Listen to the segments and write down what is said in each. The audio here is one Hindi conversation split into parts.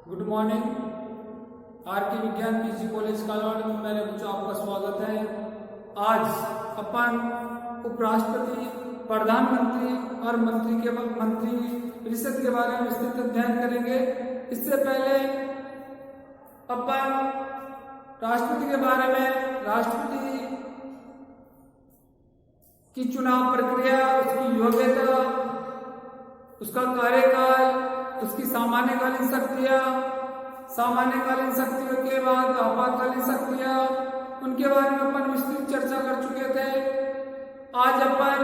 Good morning. आर के विज्ञान पीजी कॉलेज कालवाड़ में मेरे बच्चों आपका स्वागत है। आज अपन उपराष्ट्रपति, प्रधानमंत्री और मंत्री परिषद के बारे में विस्तृत अध्ययन करेंगे। इससे पहले अपन राष्ट्रपति के बारे में, राष्ट्रपति की चुनाव प्रक्रिया, उसकी योग्यता, उसका कार्यकाल, उसकी सामान्यकालीन शक्तियां, सामान्यकालीन शक्तियों के बाद आपातकालीन शक्तियां, उनके बारे में अपन विस्तृत चर्चा कर चुके थे। आज अपन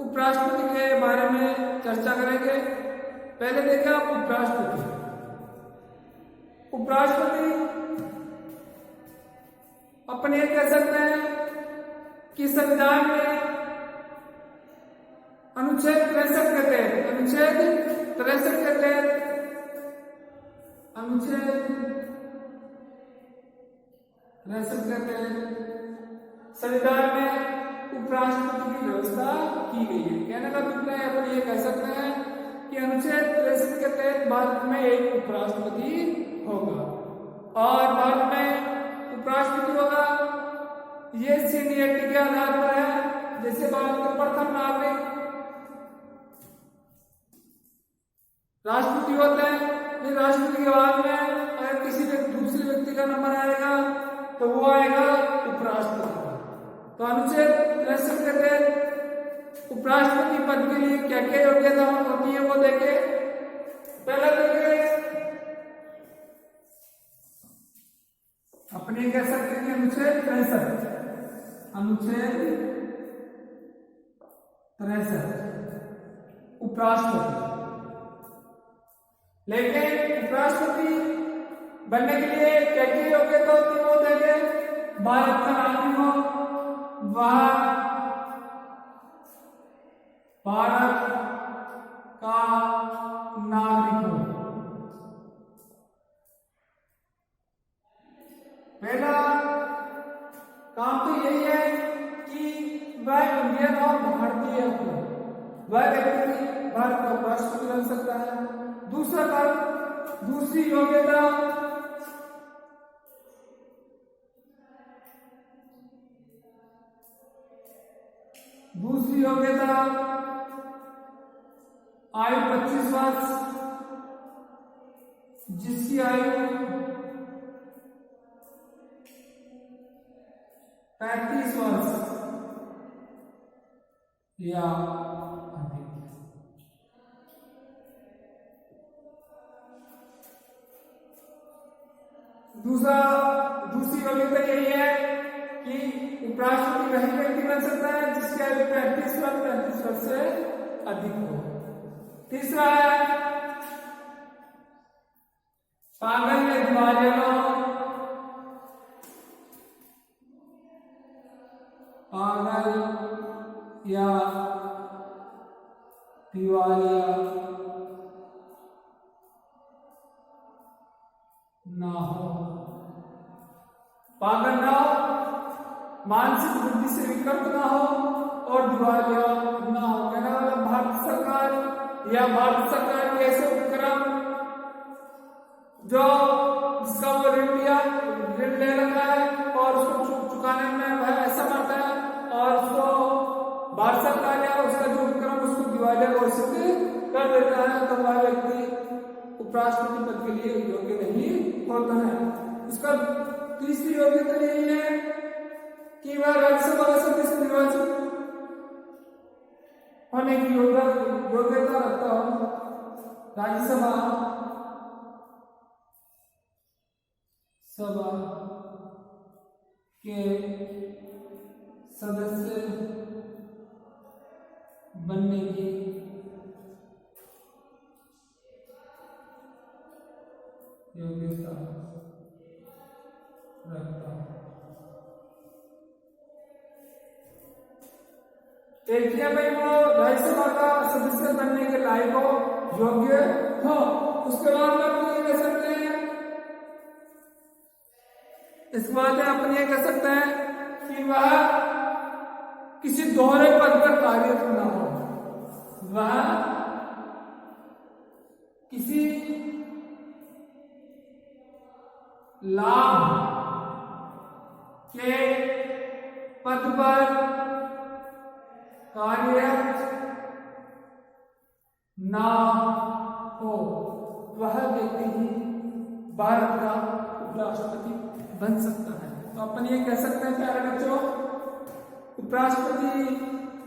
उपराष्ट्रपति के बारे में चर्चा करेंगे। पहले देखें आप उपराष्ट्रपति। उपराष्ट्रपति अपन ये कह सकते हैं कि संविधान में अनुच्छेद 63 के तहत, अनुच्छेद 63 के तहत, अनुच्छेद 63 के तहत संविधान में उपराष्ट्रपति की व्यवस्था की गई है। कहने का मतलब है अपन ये कह सकते हैं कि अनुच्छेद 63 के तहत भारत में एक उपराष्ट्रपति होगा और भारत में उपराष्ट्रपति होगा। ये सीनियरिटी के आधार पर है। जैसे भारत के प्रथम नागरिक राष्ट्रपति होते हैं, फिर राष्ट्रपति के बाद में अगर किसी दूसरे व्यक्ति का नंबर आएगा तो वो आएगा उपराष्ट्रपति। तो अनुच्छेद 63 के तहत उपराष्ट्रपति पद के लिए क्या क्या योग्यता होती है वो देखे। पहला देखे अपने कह सकते हैं अनुच्छेद 63, अनुच्छेद 63 उपराष्ट्रपति। लेकिन उपराष्ट्रपति बनने के लिए क्या क्या योग्यता होती है वो देखें। भारत का नागरिक हो, वह भारत का नागरिक हो। पहला काम तो यही है कि वह इंडियन और भारतीय हो, वह व्यक्ति भारत का उपराष्ट्रपति बन सकता है। दूसरा काम, दूसरी योग्यता, आयु 25 वर्ष, जिसकी आयु 35 वर्ष या दूसरी योग्यता यही है कि उपराष्ट्रपति वही व्यक्ति बन सकता है जिसकी आयु 35 वर्ष से अधिक हो। तीसरा है पागल या दिवालिया न हो, पागल या दिवालिया ना हो, पागल ना हो, मानसिक बुद्धि से विकृत ना हो और दिवालिया ना हो। कहना मतलब भारत सरकार या भारत सरकार के ऐसे उपक्रम जो जिसका वो ऋण ले रखा है और उसको चुकाने में वह ऐसा करता है और उसको भारत सरकार या उसका जो उपक्रम उसको दिवालिया घोषित कर देता है, तो वह व्यक्ति उपराष्ट्रपति पद के लिए योग्य नहीं होता है। उसका तीसरी योग्यता यही है कि वह राज्यसभा का सदस्य निर्वाचित होने की योग्यता रखता हो। राज्यसभा के सदस्य बनने की योग्यता रखता है। एक भाई वो राज्यसभा का सदस्य बनने के लायक हो, योग्य हो। उसके बाद में अपन ये कह सकते हैं, इस बात में अपन ये कह सकते हैं कि वह किसी दोहरे पद पर कार्यरत न हो, वह किसी लाभ के पद पर कार्यरत ना हो वह व्यक्ति ही भारत का उपराष्ट्रपति बन सकता है। तो अपन ये कह सकते हैं प्यारे बच्चों, उपराष्ट्रपति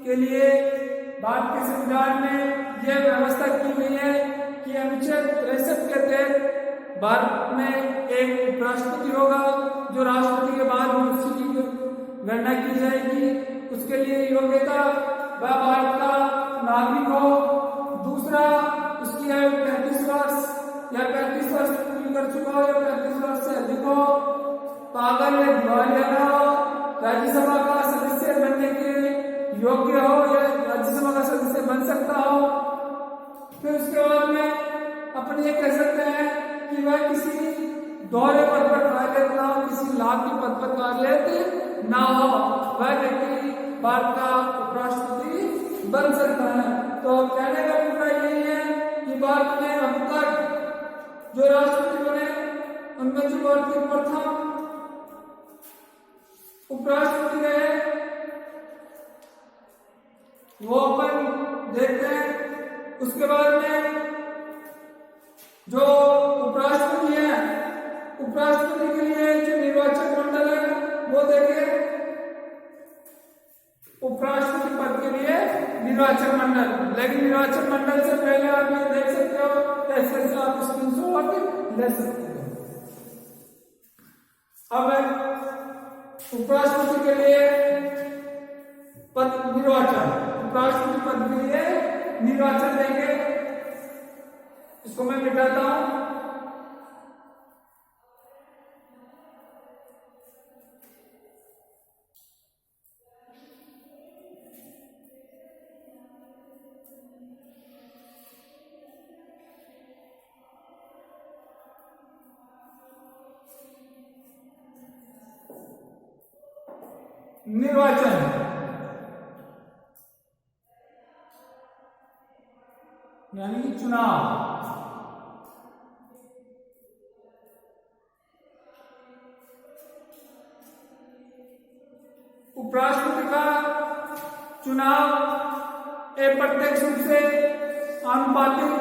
के लिए भारत के संविधान में यह व्यवस्था की गई है कि अनुच्छेद 63 के तहत भारत में एक उपराष्ट्रपति होगा जो राष्ट्रपति के बाद उसकी गणना की जाएगी। उसके लिए योग्यता वह भारत का नागरिक हो, दूसरा उसकी आयु 35 वर्ष या 35 वर्ष पूरी कर चुका हो या 35 वर्ष से अधिक हो, पागल या दिवालिया न हो, राज्यसभा का सदस्य बनने के योग्य हो या राज्यसभा का सदस्य बन सकता हो। फिर उसके बाद में अपन ये कह सकते हैं कि वह किसी दोहरे पद पर कार्यरत ना हो, किसी लाभ के पद पर कार्यरत ना हो, वह व्यक्ति भारत का उपराष्ट्रपति बन सकता है। तो कहने का अभिप्राय यही है कि भारत में अब तक जो राष्ट्रपति बने उनमें जो भारत के प्रथम उपराष्ट्रपति रहे वो अपन देखते हैं। उसके बाद में जो उपराष्ट्रपति है, उपराष्ट्रपति के लिए जो निर्वाचक मंडल है वो देखें। उपराष्ट्रपति पद के लिए निर्वाचन मंडल, लेकिन निर्वाचन मंडल से पहले आप ये देख सकते हो, ऐसे से आप स्क्रीनशॉट ले सकते हो। अब उपराष्ट्रपति के लिए पद निर्वाचन, उपराष्ट्रपति पद के लिए निर्वाचन देंगे। इसको मैं मिटाता हूं। निर्वाचन यानी कि चुनाव। उपराष्ट्रपति का चुनाव अप्रत्यक्ष रूप से आनुपातिक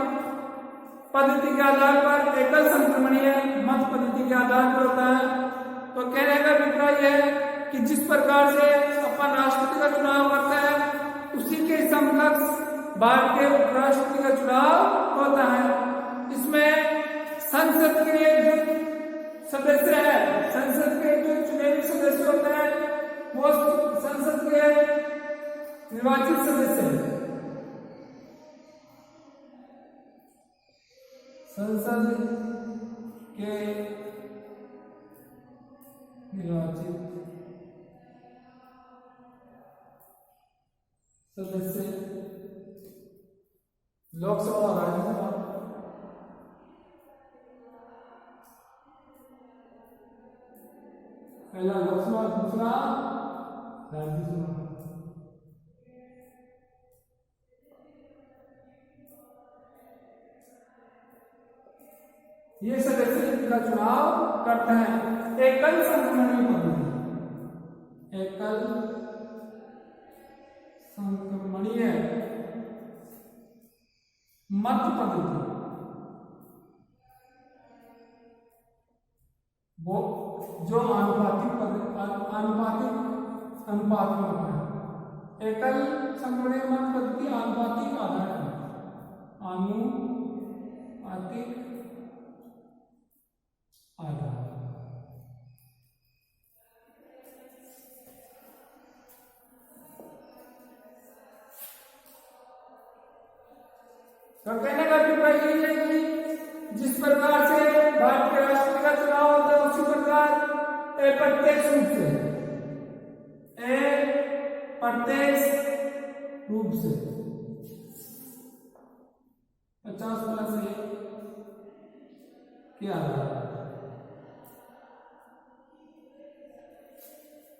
पद्धति के आधार पर एकल संक्रमणीय मत पद्धति के आधार पर होता है। तो कहने का अभिप्राय यह है कि जिस प्रकार से अपन राष्ट्रपति का चुनाव करते हैं उसी के समकक्ष भारत के उपराष्ट्रपति का चुनाव होता है। इसमें संसद के जो सदस्य है, संसद के जो चुने हुए सदस्य होते हैं वो संसद के निर्वाचित सदस्य हैं। संसद के निर्वाचित सदस्य लोकसभा और राज्यसभा। पहला लोकसभा, दूसरा राज्यसभा। ये सदस्य इनका चुनाव करते हैं। एकल संक्रमणीय पद्धति, एकल संक्रमणीय मत पद्धति वो जो अनुपात में होता है। एकल संक्रमणीय मत पद्धति आनुपातिक आधार पर, आनुपातिक आधार। तो कहने का अभिप्राय यही है कि जिस प्रकार से भारत के राष्ट्रपति का चुनाव होता है उसी प्रकार अप्रत्यक्ष रूप से 50 से क्या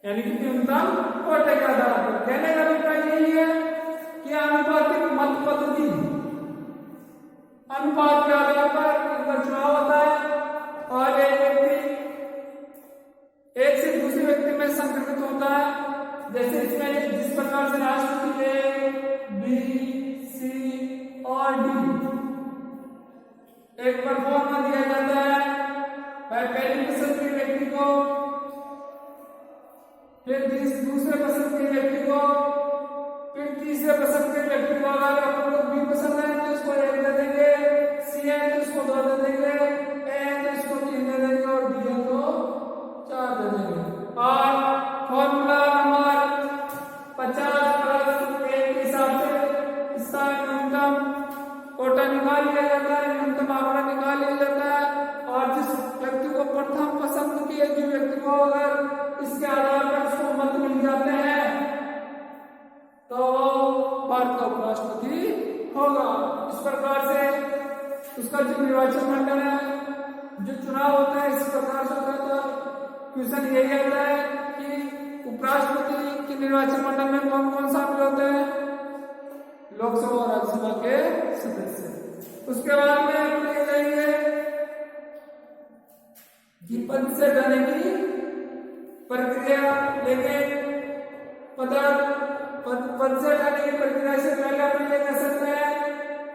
यानी कि न्यूनतम कोटे का आधार पर। कहने का अभिप्राय यही है कि आनुपातिक मत पद्धति, अनुपात के आधार पर इनका चुनाव होता है और एक व्यक्ति होता है। जैसे इसमें जिस प्रकार से राष्ट्रपति ए बी सी और डी एक पर फॉर्मा दिया जाता है, पहली पसंद के व्यक्ति को, फिर दूसरे पसंद के व्यक्ति को, फिर तीसरे पसंद के व्यक्ति को। अगर अपन को बी पसंद है तो इसको 1 दे देंगे, सी है तो इसको 2 दे देंगे, ए है तो इसको 3 दे देंगे और डी है तो 4 दे देंगे। और फॉर्मूला नंबर 50+1 के हिसाब से इसका न्यूनतम कोटा निकाल लिया जाता है, न्यूनतम आंकड़ा निकाल लिया जाता है। और जिस व्यक्ति को प्रथम पसंद किए, जिस व्यक्ति को अगर इसके आधार पर उसको मत मिल जाते हैं तो भारत का उपराष्ट्रपति होगा। इस प्रकार से उसका जो निर्वाचन मंडल है, जो चुनाव होता है, इस प्रकार से होता है। क्वेश्चन यही आता है कि उपराष्ट्रपति के निर्वाचन मंडल में कौन कौन शामिल होते हैं? लोकसभा और राज्यसभा के सदस्य। उसके बाद में हम ले जाएंगे कि पद से हटाने की प्रक्रिया। लेकिन पद से हटाने की प्रक्रिया से पहले हम ये कह सकते हैं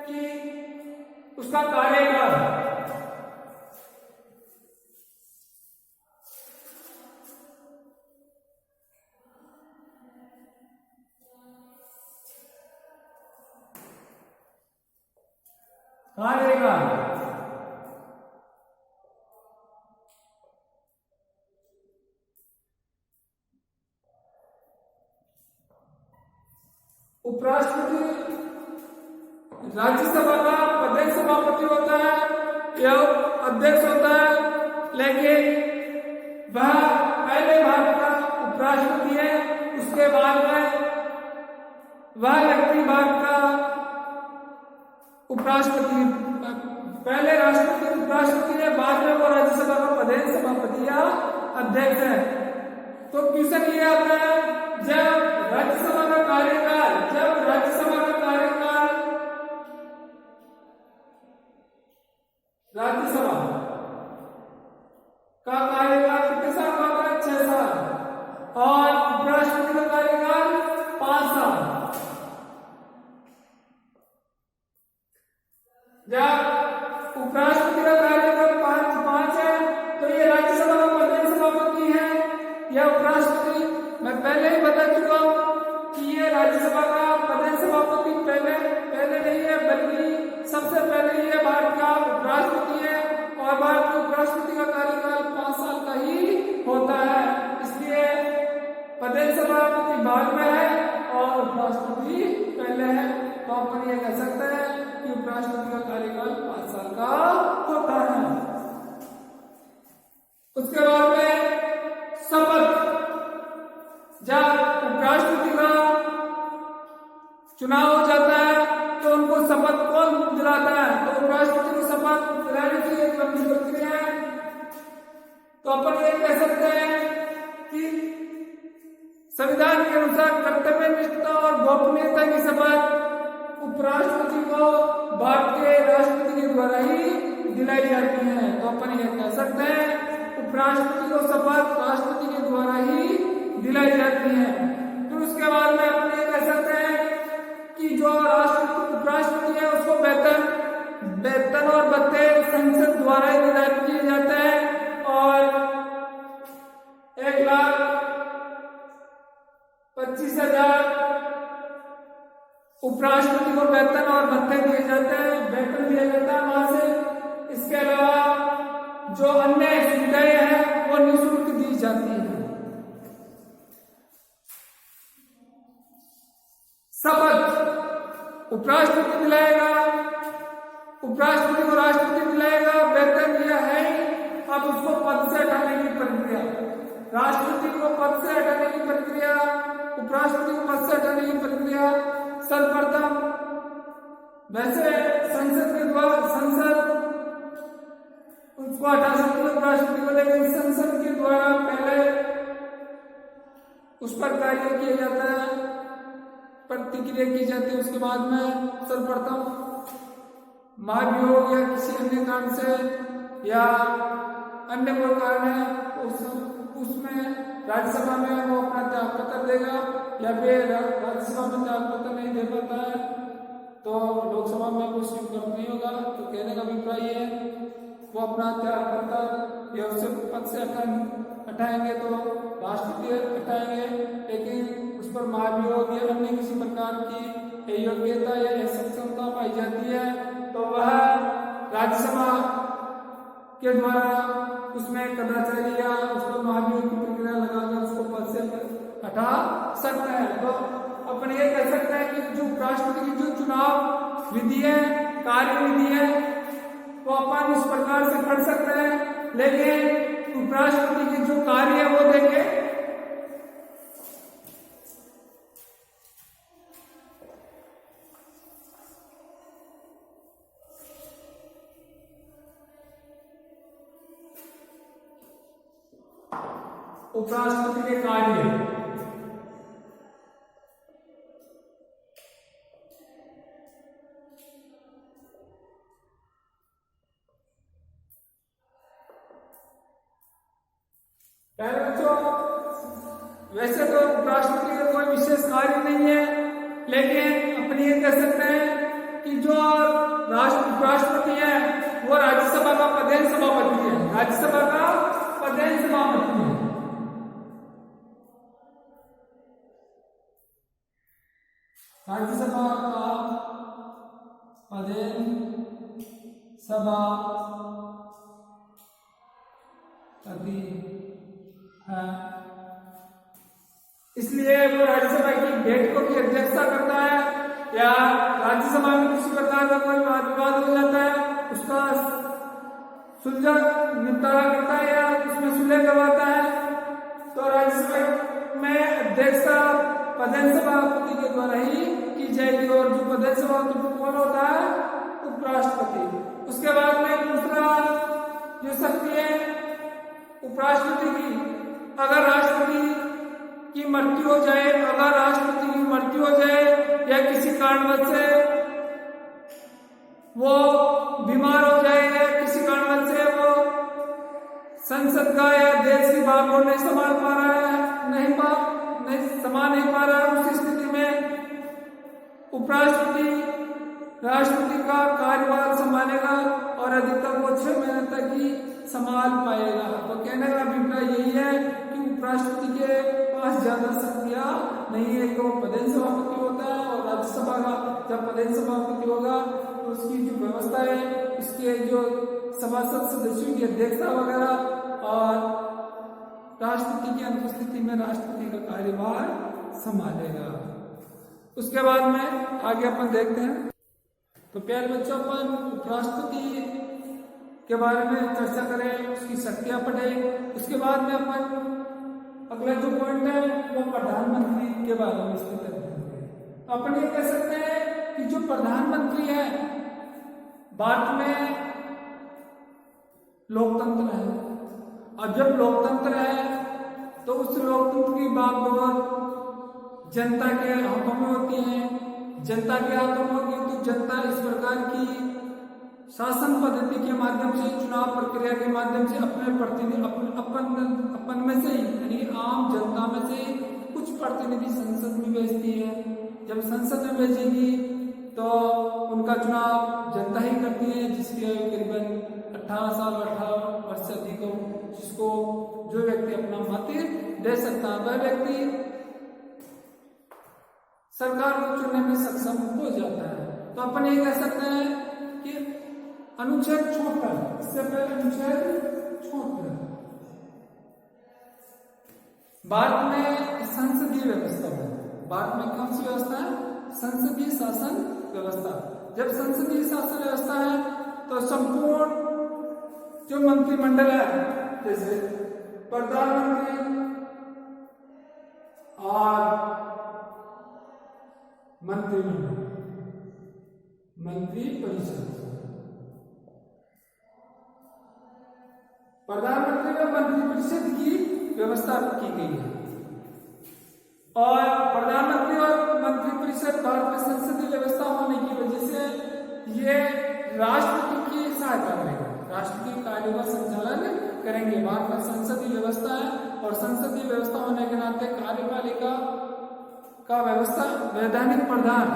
कि उसका कार्यकाल, उपराष्ट्रपति राज्यसभा का प्रदेश सभापति होता है या अध्यक्ष होता है, लेकिन वह पहले भारत का उपराष्ट्रपति है। उसके बाद में वह व्यक्ति भारत का उपराष्ट्रपति, पहले राष्ट्रपति उपराष्ट्रपति है, बाद में वो राज्यसभा का प्रदेश सभापति या अध्यक्ष है। तो क्वेश्चन ये आता है, जब राज्यसभा का कार्यकाल राज्यसभा का कार्यकाल कितने साल का होता है? 6 साल। और उपराष्ट्रपति का कार्यकाल 5 साल। जब उपराष्ट्रपति का कार्यकाल 5 है तो ये राज्यसभा का प्रदेश सभापति है या उपराष्ट्रपति। मैं पहले ही बता चुका हूं कि ये राज्यसभा का प्रदेश सभापति पहले नहीं है, बल्कि सबसे पहले ये भारत का उपराष्ट्रपति है। और भारत के उपराष्ट्रपति का कार्यकाल 5 साल का ही होता है। इसलिए प्रदेश सभापति बाद में है और उपराष्ट्रपति पहले है। तो अपन ये कह सकते हैं कि उपराष्ट्रपति का कार्यकाल 5 साल का होता है। उसके बाद में शपथ, जब उपराष्ट्रपति का चुनाव हो जाता है तो उनको शपथ कौन दिलाता है? तो उपराष्ट्रपति को शपथ दिलाने की एक लंबी प्रक्रिया है। तो अपन ये कह सकते हैं कि संविधान के अनुसार कर्तव्य निष्ठा और गोपनीयता की शपथ उपराष्ट्रपति को भारत के राष्ट्रपति के द्वारा ही दिलाई जाती है। तो अपन ये कह सकते हैं उपराष्ट्रपति को शपथ राष्ट्रपति के द्वारा ही दिलाई जाती है। फिर उसके बाद में अपन ये कह सकते हैं कि जो उपराष्ट्रपति है उसको वेतन और भत्ते संसद द्वारा ही निर्धारित किए जाते हैं। और 1,25,000 उपराष्ट्रपति को वेतन और भत्ते दिए जाते हैं, वेतन दिया जाता है वहां से। इसके अलावा जो अन्य सुविधाएं हैं वो निःशुल्क दी जाती है। शपथ उपराष्ट्रपति दिलाएगा, उपराष्ट्रपति को राष्ट्रपति दिलाएगा, वेतन दिया है। अब उसको पद से हटाने की प्रक्रिया, राष्ट्रपति को पद से हटाने की प्रक्रिया, उपराष्ट्रपति को पद से हटाने की प्रक्रिया सर्वप्रथम वैसे संसद के द्वारा, संसद उसको हटा सकती है उपराष्ट्रपति को, लेकिन संसद के द्वारा पहले उस पर कार्य किया जाता है, प्रतिक्रिया की जाती है। उसके बाद में सर्वप्रथम महाभियोग या किसी अन्य कारण से या अन्य प्रकार में उसमें राज्यसभा में वो अपना त्याग पत्र देगा, या फिर राज्यसभा में त्याग पत्र नहीं दे पाता है तो लोकसभा में वो स्वीकृत नहीं होगा। तो कहने का अभिप्राय है वो अपना त्याग पत्र या उससे पद से हटाएंगे तो राष्ट्रपति हटाएंगे, लेकिन उस पर महाभियोग या अन्य किसी प्रकार की योग्यता या सक्षमता पाई जाती है तो वह राज्यसभा के द्वारा उसमें कदाचारी या उस पर महाभियोग की प्रक्रिया लगाकर उसको पद से हटा सकता है। तो अपन ये कह सकते हैं कि जो राष्ट्रपति की जो चुनाव विधि है, कार्य विधि है, वो अपन इस प्रकार से कर सकते हैं, लेकिन उपराष्ट्रपति की जो कार्य है वो देंगे उपराष्ट्रपति के कार्य पहले बच्चों वैसे तो उपराष्ट्रपति का कोई विशेष कार्य नहीं है, लेकिन अपन ये कह सकते हैं कि जो उपराष्ट्रपति है वो राज्यसभा का पदेन सभापति है, राज्यसभा का पदेन सभापति है। राज्यसभा का पदेन सभापति है, इसलिए वो राज्यसभा की बैठकों की अध्यक्षता करता है, या राज्यसभा में किसी प्रकार का कोई वाद विवाद हो जाता है उसका सुलझा निपटारा करता है या उसमें सुलह करवाता है, तो राज्यसभा में अध्यक्षता पदेन सभापति के द्वारा ही की जाएगी। और जो पदेन सभापति कौन होता है? उपराष्ट्रपति। उसके बाद में दूसरा जो शक्ति है उपराष्ट्रपति की, अगर राष्ट्रपति की मृत्यु हो जाए, अगर राष्ट्रपति की मृत्यु हो जाए या किसी कारणवश से वो बीमार हो जाए या किसी कारणवश से वो संसद का या देश की भाग को नहीं संभाल पा रहा है, नहीं पा रहा है, उस स्थिति में उपराष्ट्रपति राष्ट्रपति का कार्यभार संभालेगा और अधिकतम वो 6 महीने तक ही संभाल पाएगा। तो कहने का अभिप्राय यही है कि उपराष्ट्रपति के पास ज्यादा शक्तियां नहीं है, तो पदेन सभापति होता है और राज्यसभा का जब पदेन सभापति होगा तो उसकी जो व्यवस्था है, उसके जो सभासद सदस्यों की अध्यक्षता वगैरह और राष्ट्रपति की अनुपस्थिति में राष्ट्रपति का कार्यभार संभालेगा। उसके बाद में आगे अपन देखते हैं। तो प्यारे बच्चों, अपन उपराष्ट्रपति के बारे में चर्चा करें, उसकी शक्तियां पढ़ें। उसके बाद में अपन अगला जो पॉइंट है वो प्रधानमंत्री के बारे में इसकी चर्चा करें। अपन ये कह सकते हैं कि जो प्रधानमंत्री है भारत में लोकतंत्र है, और जब लोकतंत्र है तो उस लोकतंत्र की बागडोर जनता के हाथों में होती है। जनता के हाथों में होगी तो जनता इस प्रकार की शासन पद्धति के माध्यम से, चुनाव प्रक्रिया के माध्यम से अपने प्रतिनिधि अपन में से ही, यानी आम जनता में से कुछ प्रतिनिधि संसद में भेजती है। जब संसद में भेजेगी तो उनका चुनाव जनता ही करती है, जिसकी आयु करीबन 18 साल 18 वर्ष से अधिक हो, जिसको जो व्यक्ति अपना मत दे सकता है वह व्यक्ति सरकार को चुनने में सक्षम हो जाता है। तो अपन ये कह सकते हैं कि अनुच्छेद 76, इससे पहले अनुच्छेद 76 भारत में संसदीय व्यवस्था है। भारत में कौन सी व्यवस्था है? संसदीय शासन व्यवस्था। जब संसदीय शासन व्यवस्था है तो संपूर्ण जो मंत्रिमंडल है, जैसे प्रधानमंत्री और मंत्रिमंडल, मंत्रिपरिषद, प्रधानमंत्री और मंत्रिपरिषद की व्यवस्था की गई है। और प्रधानमंत्री और मंत्रिपरिषद भारत में संसदीय व्यवस्था होने की वजह से ये राष्ट्रपति की सहायता करेगा, राष्ट्रपति कार्यों का संचालन करेंगे। भारत में संसदीय व्यवस्था है और संसदीय व्यवस्था होने के नाते कार्यपालिका का व्यवस्था वैधानिक प्रधान,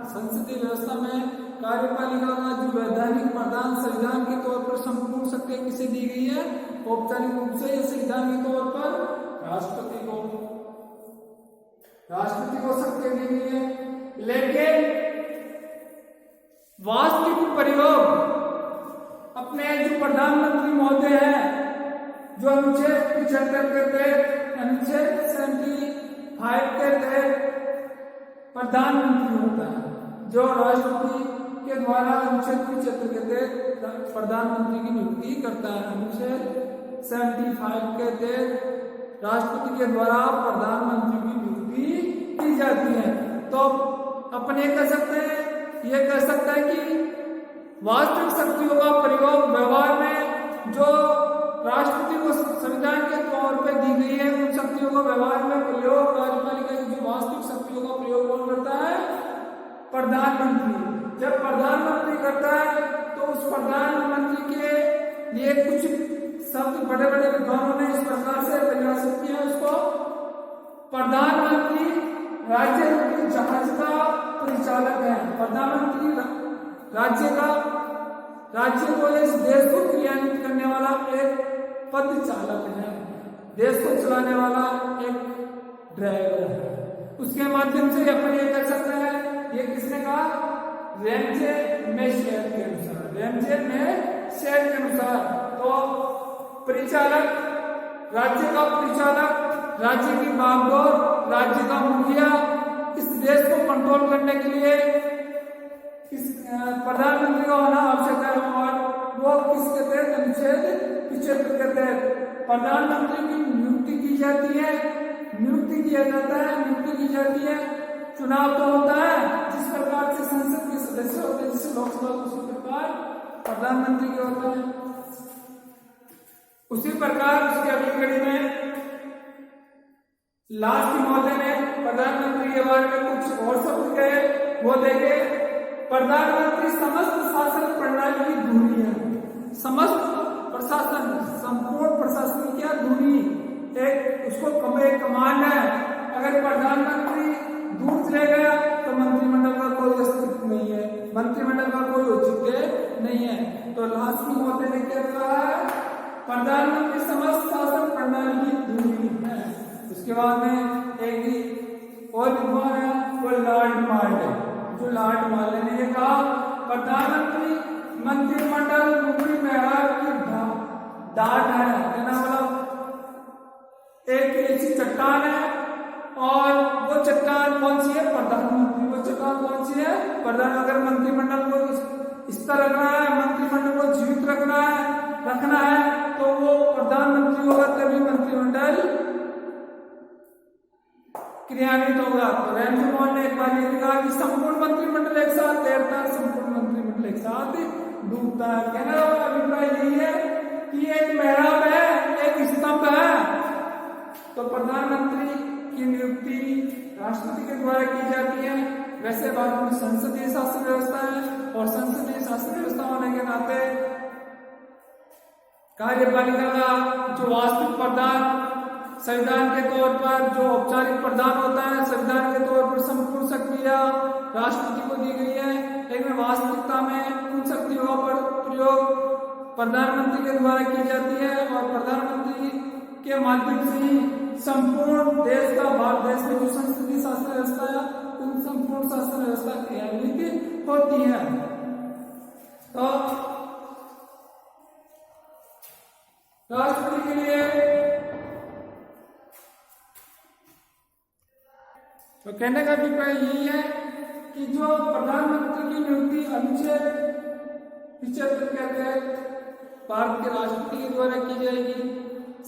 संसदीय व्यवस्था में कार्यपालिका का जो वैधानिक प्रधान संविधान के तौर पर संपूर्ण शक्तियां किसे दी गई है? औपचारिक रूप से या संविधान के तौर पर राष्ट्रपति को शक्तियां दी गई है। लेकिन वास्तविक प्रयोग अपने जो प्रधानमंत्री महोदय हैं, जो अनुच्छेद 75 के तहत, अनुच्छेद 75 के तहत प्रधानमंत्री होता है, जो राष्ट्रपति के द्वारा अनुच्छेद 75 के तहत प्रधानमंत्री की नियुक्ति करता है। अनुच्छेद 75 के तहत राष्ट्रपति के द्वारा प्रधानमंत्री की नियुक्ति की जाती है। तो अपन ये कह सकते हैं, ये कह सकता है कि वास्तविक शक्तियों का प्रयोग व्यवहार में जो राष्ट्रपति को संविधान के तौर पर दी गई है, उन शक्तियों का व्यवहार में प्रयोग कार्यपालिका की जो वास्तविक शक्तियों का प्रयोग कौन करता है? प्रधानमंत्री। जब प्रधानमंत्री करता है तो उस प्रधानमंत्री के लिए कुछ शब्द बड़े बड़े विद्वानों ने इस प्रकार से परिभाषित किया है उसको। प्रधानमंत्री राज्य रूपी जहाज का परिचालक है। प्रधानमंत्री राज्य को इस देश को क्रियान्वित करने वाला एक पद चालक है, देश को चलाने वाला एक ड्राइवर है। उसके माध्यम से अपन ये कर सकते हैं, ये किसने कहा? रेमजे मेशियर के अनुसार, रेमजे मेशियर के अनुसार तो परिचालक, राज्य का परिचालक, राज्य की बागडोर, राज्य का मुखिया इस देश को कंट्रोल करने के लिए इस प्रधानमंत्री का होना आवश्यक है। और वो किसके तहत? अनुच्छेद 75 के तहत प्रधानमंत्री की नियुक्ति की जाती है, नियुक्ति किया जाता है, नियुक्ति की जाती है। चुनाव तो होता है जिस प्रकार से संसद के सदस्य होते हैं, जिससे लोकसभा उसी प्रकार प्रधानमंत्री के होता है। उसी प्रकार उसकी अगली कड़ी में लास्ट महोदय ने प्रधानमंत्री के बारे में कुछ और शब्द कहे, वो देखे। प्रधानमंत्री समस्त शासन प्रणाली की धुरी है। समस्त प्रशासन, संपूर्ण प्रशासन की क्या धुरी, एक उसको एक कमान है। अगर प्रधानमंत्री दूर चले गया तो मंत्रिमंडल का कोई अस्तित्व नहीं है, मंत्रिमंडल का कोई औचित्य नहीं है। तो लास्ट महोदय ने क्या कहा है? प्रधानमंत्री समस्त शासन प्रणाली की धुरी है। उसके बाद में एक और विद्वान है, वो लॉर्ड मार्ले, जो लॉर्ड मार्ले ने ये कहा प्रधानमंत्री मंत्रिमंडल ऊपरी मेहराब की डाट है, मतलब एक ऐसी चट्टान है। और वो चट्टान कौन सी है? प्रधानमंत्री। वो चट्टान कौन सी है? प्रधान। अगर मंत्रिमंडल को स्थिर रखना है, मंत्रिमंडल को जीवित रखना है तो वो प्रधानमंत्री होगा, तभी मंत्रिमंडल क्रियान्वित होगा। तो रेमजे मोहन ने एक बार ये कहा कि संपूर्ण मंत्रिमंडल एक साथ तैरता है, संपूर्ण मंत्रिमंडल एक साथ डूबता है। कहने का अभिप्राय यही है कि एक मेहराब है, एक स्तंभ है। तो प्रधानमंत्री की नियुक्ति राष्ट्रपति के द्वारा की जाती है। वैसे भारत में संसदीय शासन व्यवस्था है और संसदीय शासन व्यवस्था होने के नाते कार्यपालिका का जो वास्तविक प्रधान संविधान के तौर पर, जो औपचारिक प्रधान होता है, संविधान के तौर पर संपूर्ण शक्तियां राष्ट्रपति को दी गई है। लेकिन वास्तविकता में उन शक्तियों का प्रयोग प्रधानमंत्री के द्वारा की जाती है और प्रधानमंत्री के माध्यम से ही संपूर्ण देश का, भारत देश में जो संसदीय शासन व्यवस्था है, उन संपूर्ण शासन व्यवस्था क्रियान्वित होती है। तो राष्ट्रपति के लिए तो कहने का अभिप्राय यही है कि जो प्रधानमंत्री की नियुक्ति अनुच्छेद 75 के तहत भारत के राष्ट्रपति के द्वारा की जाएगी।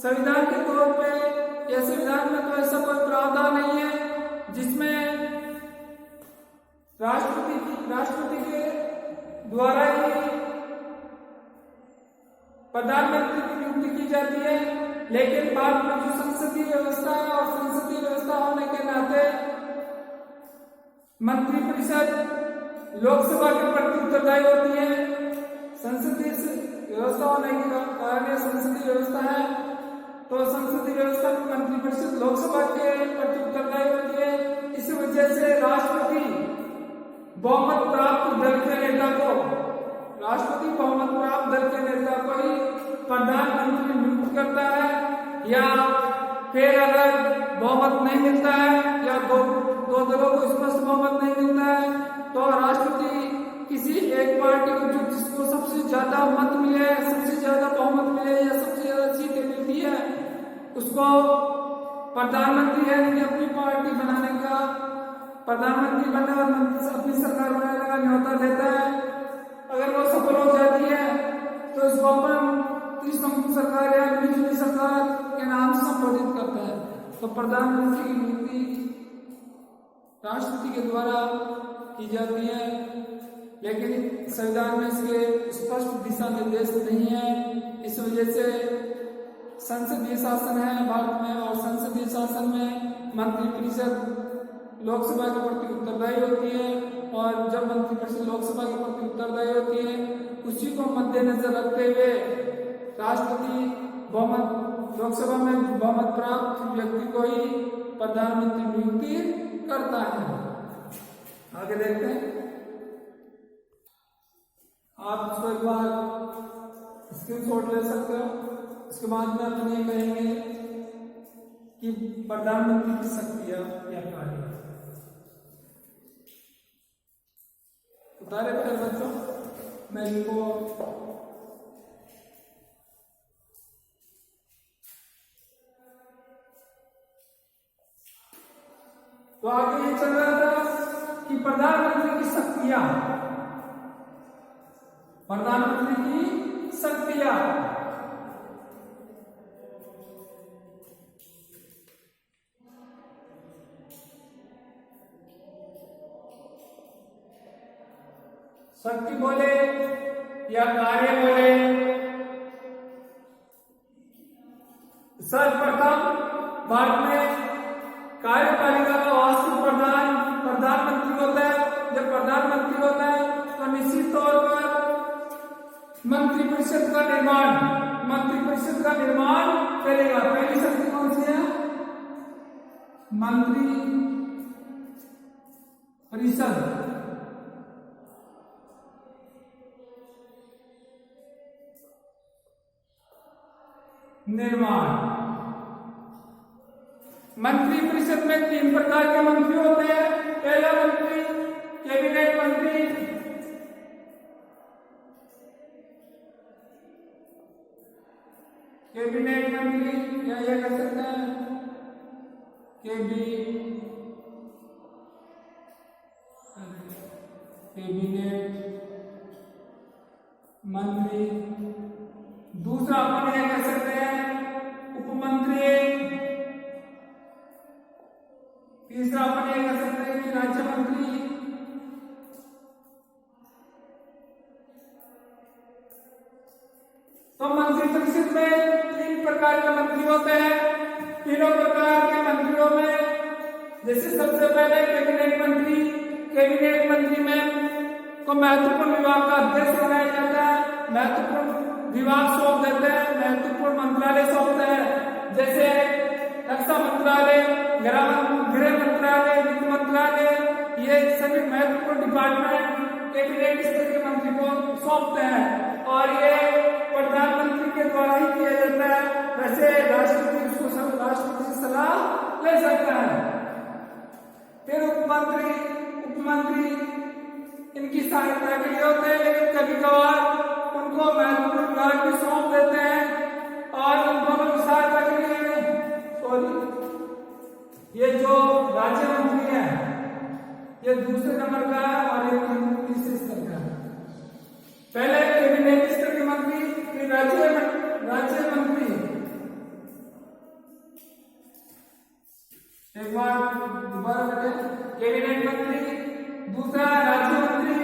संविधान के तौर पे या संविधान में तो ऐसा कोई प्रावधान नहीं है जिसमें राष्ट्रपति के द्वारा ही प्रधानमंत्री की नियुक्ति की जाती है। लेकिन भारत में जो संसदीय व्यवस्था है और संसदीय व्यवस्था होने के नाते मंत्रिपरिषद लोकसभा के प्रति उत्तरदायी होती है। संसदीय व्यवस्था होने के कारण संसदीय व्यवस्था है तो संसदीय व्यवस्था में मंत्रिपरिषद लोकसभा के प्रति उत्तरदायी होती है। इस वजह से राष्ट्रपति बहुमत प्राप्त दल के नेता को ही प्रधानमंत्री नियुक्त करता है, या फिर अगर बहुमत नहीं मिलता है या दो दलों को स्पष्ट बहुमत नहीं मिलता है तो राष्ट्रपति किसी एक पार्टी को जिसको सबसे ज्यादा मत मिले, सबसे ज्यादा बहुमत मिले या सबसे ज्यादा सीटें मिलती है उसको प्रधानमंत्री है अपनी पार्टी बनाने का, प्रधानमंत्री बनने और अपनी सरकार बनाने का न्योता देता है। अगर वो सफल हो जाती है तो इसको अपन त्रिशंकु सरकार या मिली सरकार के नाम से संबोधित करता है। तो प्रधानमंत्री की नियुक्ति राष्ट्रपति के द्वारा की जाती है, लेकिन संविधान में इसके स्पष्ट दिशा निर्देश नहीं है। इस वजह से संसदीय शासन है भारत में, और संसदीय शासन में मंत्रिपरिषद लोकसभा के प्रति उत्तरदायी होती है, और जब मंत्रिपरिषद लोकसभा के प्रति उत्तरदायी होती है उसी को मद्देनजर रखते हुए राष्ट्रपति बहुमत लोकसभा में बहुमत प्राप्त व्यक्ति को ही प्रधानमंत्री नियुक्ति करता है। आगे देखते हैं, आप इसको एक बार स्क्रीनशॉट ले सकते हो। इसके बाद में अपन ये कहेंगे कि प्रधानमंत्री की शक्तियां क्या कार्य है। उतारे प्यारे बच्चों, मैं इनको तो आगे ये चल रहा था कि प्रधानमंत्री की शक्तियां शक्ति बोले या कार्य बोले, सर्वप्रथम भारत में कार्यपालिका का वास्तविक प्रधानमंत्री होता है। जब प्रधानमंत्री होता है तो निश्चित तौर पर मंत्रिपरिषद का निर्माण करेगा। पहली शक्ति कौन सी है? मंत्री परिषद निर्माण। मंत्रिपरिषद में 3 प्रकार के मंत्री होते हैं। पहला मंत्री कैबिनेट मंत्री, या ये कर सकते हैं कैबिनेट मंत्री। दूसरा अपन ये कह सकते हैं उपमंत्री। तीसरा अपन ये कह सकते हैं कि राज्य मंत्री। तो मंत्रिपरिषद में 3 प्रकार के मंत्री होते हैं। तीनों प्रकार के मंत्रियों में जैसे सबसे पहले कैबिनेट मंत्री में को महत्वपूर्ण विभाग का अध्यक्ष बनाया जाता है। महत्वपूर्ण विभाग सौंप देते हैं, महत्वपूर्ण मंत्रालय सौंपते हैं, जैसे रक्षा मंत्रालय, गृह मंत्रालय, वित्त मंत्रालय। ये सभी महत्वपूर्ण डिपार्टमेंट कैबिनेट स्तर के मंत्री को सौंपते हैं, और ये प्रधानमंत्री के द्वारा ही किया जाता है। वैसे राष्ट्रपति से सलाह ले सकता है। फिर उपमंत्री इनकी सहायता के लिए होते हैं, लेकिन कभी कभार उनको महत्वपूर्ण विभाग भी सौंप देते हैं, और उन दोनों की सहायता के लिए ये जो राज्य मंत्री है ये दूसरे नंबर का है, और ये तीसरे स्तर का है। पहले कैबिनेट स्तर के मंत्री, फिर राज्य मंत्री। एक बार दोबारा करें, कैबिनेट मंत्री, दूसरा राज्य मंत्री,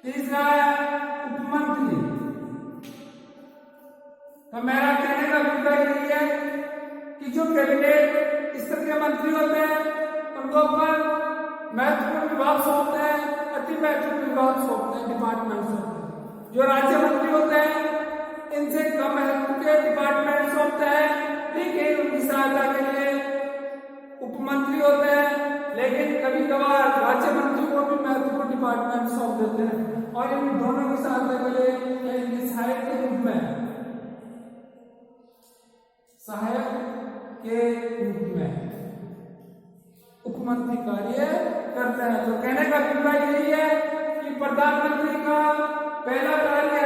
तीसरा उपमंत्री। तो मेरा कहने का अभिप्राय ये है कि जो कैबिनेट स्तर के मंत्री होते हैं उनको पर महत्वपूर्ण विभाग सौंपते हैं, अति महत्वपूर्ण विभाग सौंपते हैं, डिपार्टमेंट सौंपते हैं। जो राज्य मंत्री होते हैं इनसे कम हेल्थ के डिपार्टमेंट होते हैं, लेकिन उनकी सहायता के लिए उपमंत्री होते हैं, लेकिन कभी कभार राज्य मंत्री को भी महत्वपूर्ण डिपार्टमेंट सौंप देते हैं और इन दोनों की सहायता के लिए इनकी सहायक के रूप में उपमंत्री कार्य करते हैं। तो कहने का अभिप्राय यही है कि प्रधानमंत्री का पहला कार्य है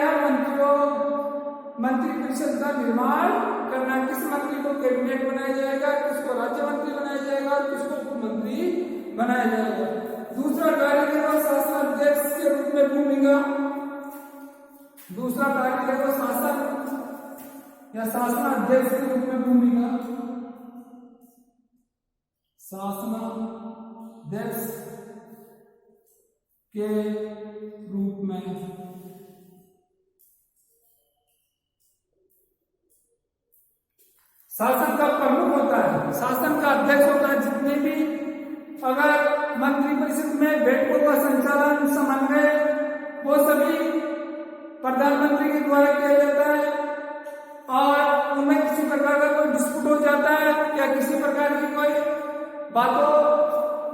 मंत्रिपरिषद का निर्माण करना। किस मंत्री को कैबिनेट बनाया जाएगा, किसको राज्य मंत्री बनाया जाएगा और किसको उपमंत्री बनाया जाएगा। दूसरा कार्य देखो शासनाध्यक्ष के रूप में भूमिका। दूसरा कार्य देखो शासन या शासनाध्यक्ष के रूप में भूमिका। शासनाध्यक्ष के रूप में शासन का प्रमुख होता है, शासन का अध्यक्ष होता है। जितने भी अगर मंत्रिपरिषद में बैठकों का संचालन समन्वय वो सभी प्रधानमंत्री के द्वारा किया जाता है और उनमें किसी प्रकार का कोई डिस्प्यूट हो जाता है या किसी प्रकार की कोई बातों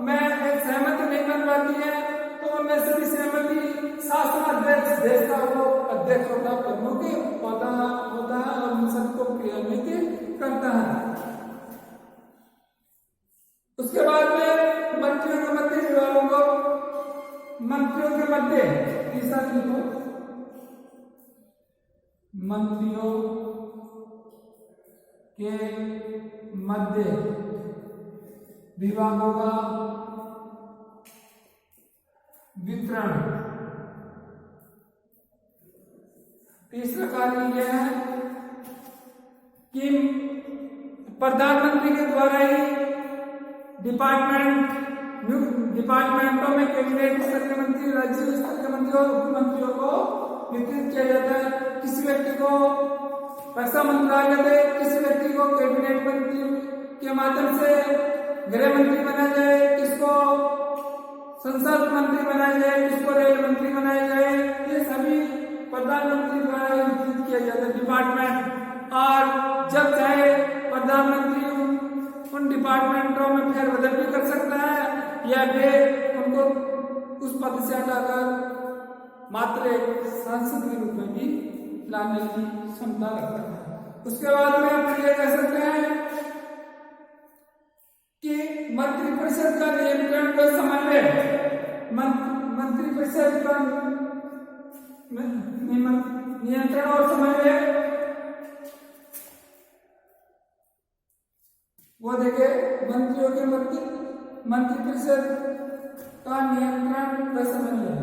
में सहमति नहीं बन पाती है तो उनमें सभी सहमति शासनाध्यक्ष देश का वो अध्यक्ष होता है, प्रमुख होता है और उन सबको क्रियान्वित करता है। उसके बाद में मंत्रियों के मध्य विभागों को मंत्रियों के मध्य तीसरा लिखो मंत्रियों के मध्य विभागों का वितरण। तीसरा कार्य यह है कि प्रधानमंत्री के द्वारा ही डिपार्टमेंटों में कैबिनेट स्तर के मंत्री, राज्य स्तर के मंत्री और उपमंत्रियों को वितरित किया जाता है। किसी व्यक्ति को रक्षा मंत्रालय में, किसी व्यक्ति को कैबिनेट मंत्री के माध्यम से गृह मंत्री बनाया जाए, किसको संसद मंत्री बनाया जाए, किसको रेल मंत्री बनाया जाए, ये सभी प्रधानमंत्री द्वारा वितरित किया जाता है डिपार्टमेंट। और जब चाहे प्रधानमंत्री उन डिपार्टमेंटों में फेरबदल भी कर सकता है या फिर उनको उस पद से हटाकर मात्र एक सांसद के रूप में भी लाने की क्षमता रखता है। उसके बाद में अपन ये कह सकते हैं कि मंत्रिपरिषद का नियंत्रण व समन्वय, मंत्रिपरिषद का नियंत्रण और समन्वय वो देखे मंत्रियों के मध्य मंत्रिपरिषद का नियंत्रण व समन्वय।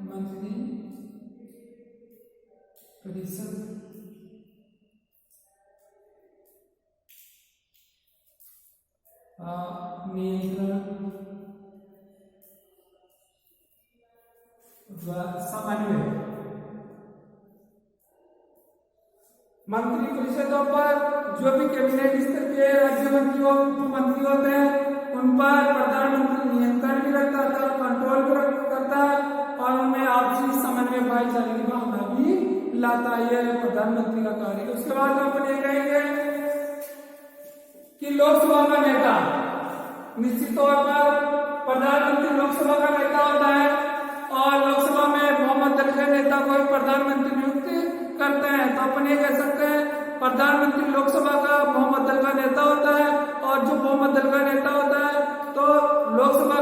मंत्री परिषद नियंत्रण व समन्वय। मंत्री परिषदों पर जो भी कैबिनेट स्तर के राज्य मंत्री और उपमंत्री होते हैं उन पर प्रधानमंत्री नियंत्रण भी रखता है, कंट्रोल भी करता है और उनमें आपसी समन्वय भाईचारे की भावना भी लाता है। यह प्रधानमंत्री का कार्य है। उसके बाद अपन ये कहेंगे कि लोकसभा का नेता, निश्चित तौर पर प्रधानमंत्री लोकसभा का नेता होता है और लोकसभा में बहुमत दल के नेता को प्रधानमंत्री नियुक्त करते हैं। तो अपन ये कह सकते हैं प्रधानमंत्री लोकसभा का बहुमत दल का नेता होता है और जो बहुमत दल का नेता होता है तो लोकसभा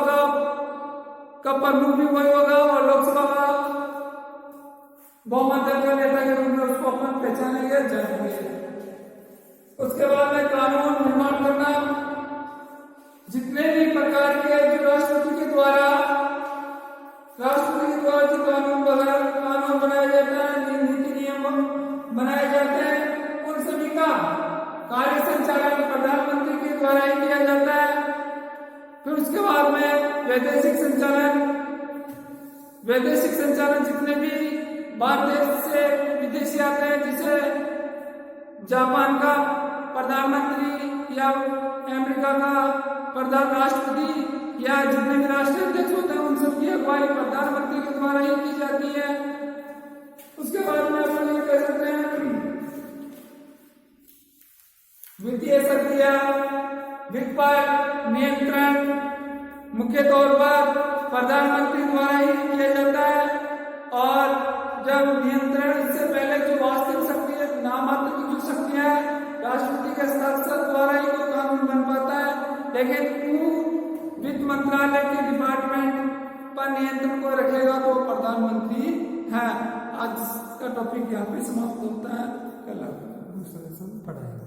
का प्रमुख भी वही होगा और लोकसभा का बहुमत दल का नेता के रूप में उसको अपन पहचानेंगे, जानेंगे। उसके बाद में कानून निर्माण करना, जितने भी प्रकार के जो राष्ट्रपति के द्वारा जो कानून बनाया जाता है, नीति नियम बनाए जाते हैं, उन सभी का कार्य संचालन प्रधानमंत्री के द्वारा ही किया जाता है। फिर उसके बाद में वैदेशिक संचालन जितने भी बाहर देश से विदेशी आते हैं, जैसे जापान का प्रधानमंत्री या अमेरिका का प्रधान राष्ट्रपति या जितने भी राष्ट्रीय अध्यक्ष होते हैं उन सबकी अगुवाई प्रधानमंत्री के द्वारा ही की जाती है। उसके बाद वित्तीय सक्रिया वित्त पर नियंत्रण मुख्य तौर पर प्रधानमंत्री द्वारा ही किया जाता है, और जब नियंत्रण से पहले जो वास्तविक शक्ति नामात्र की जो शक्तियां है राष्ट्रपति के हस्ताक्षर द्वारा ही कोई कानून बन पाता है, लेकिन वित्त मंत्रालय के डिपार्टमेंट पर नियंत्रण को रखेगा तो प्रधानमंत्री है। आज का टॉपिक यहाँ पे समाप्त होता है, कल दूसरा पढ़ाएंगे।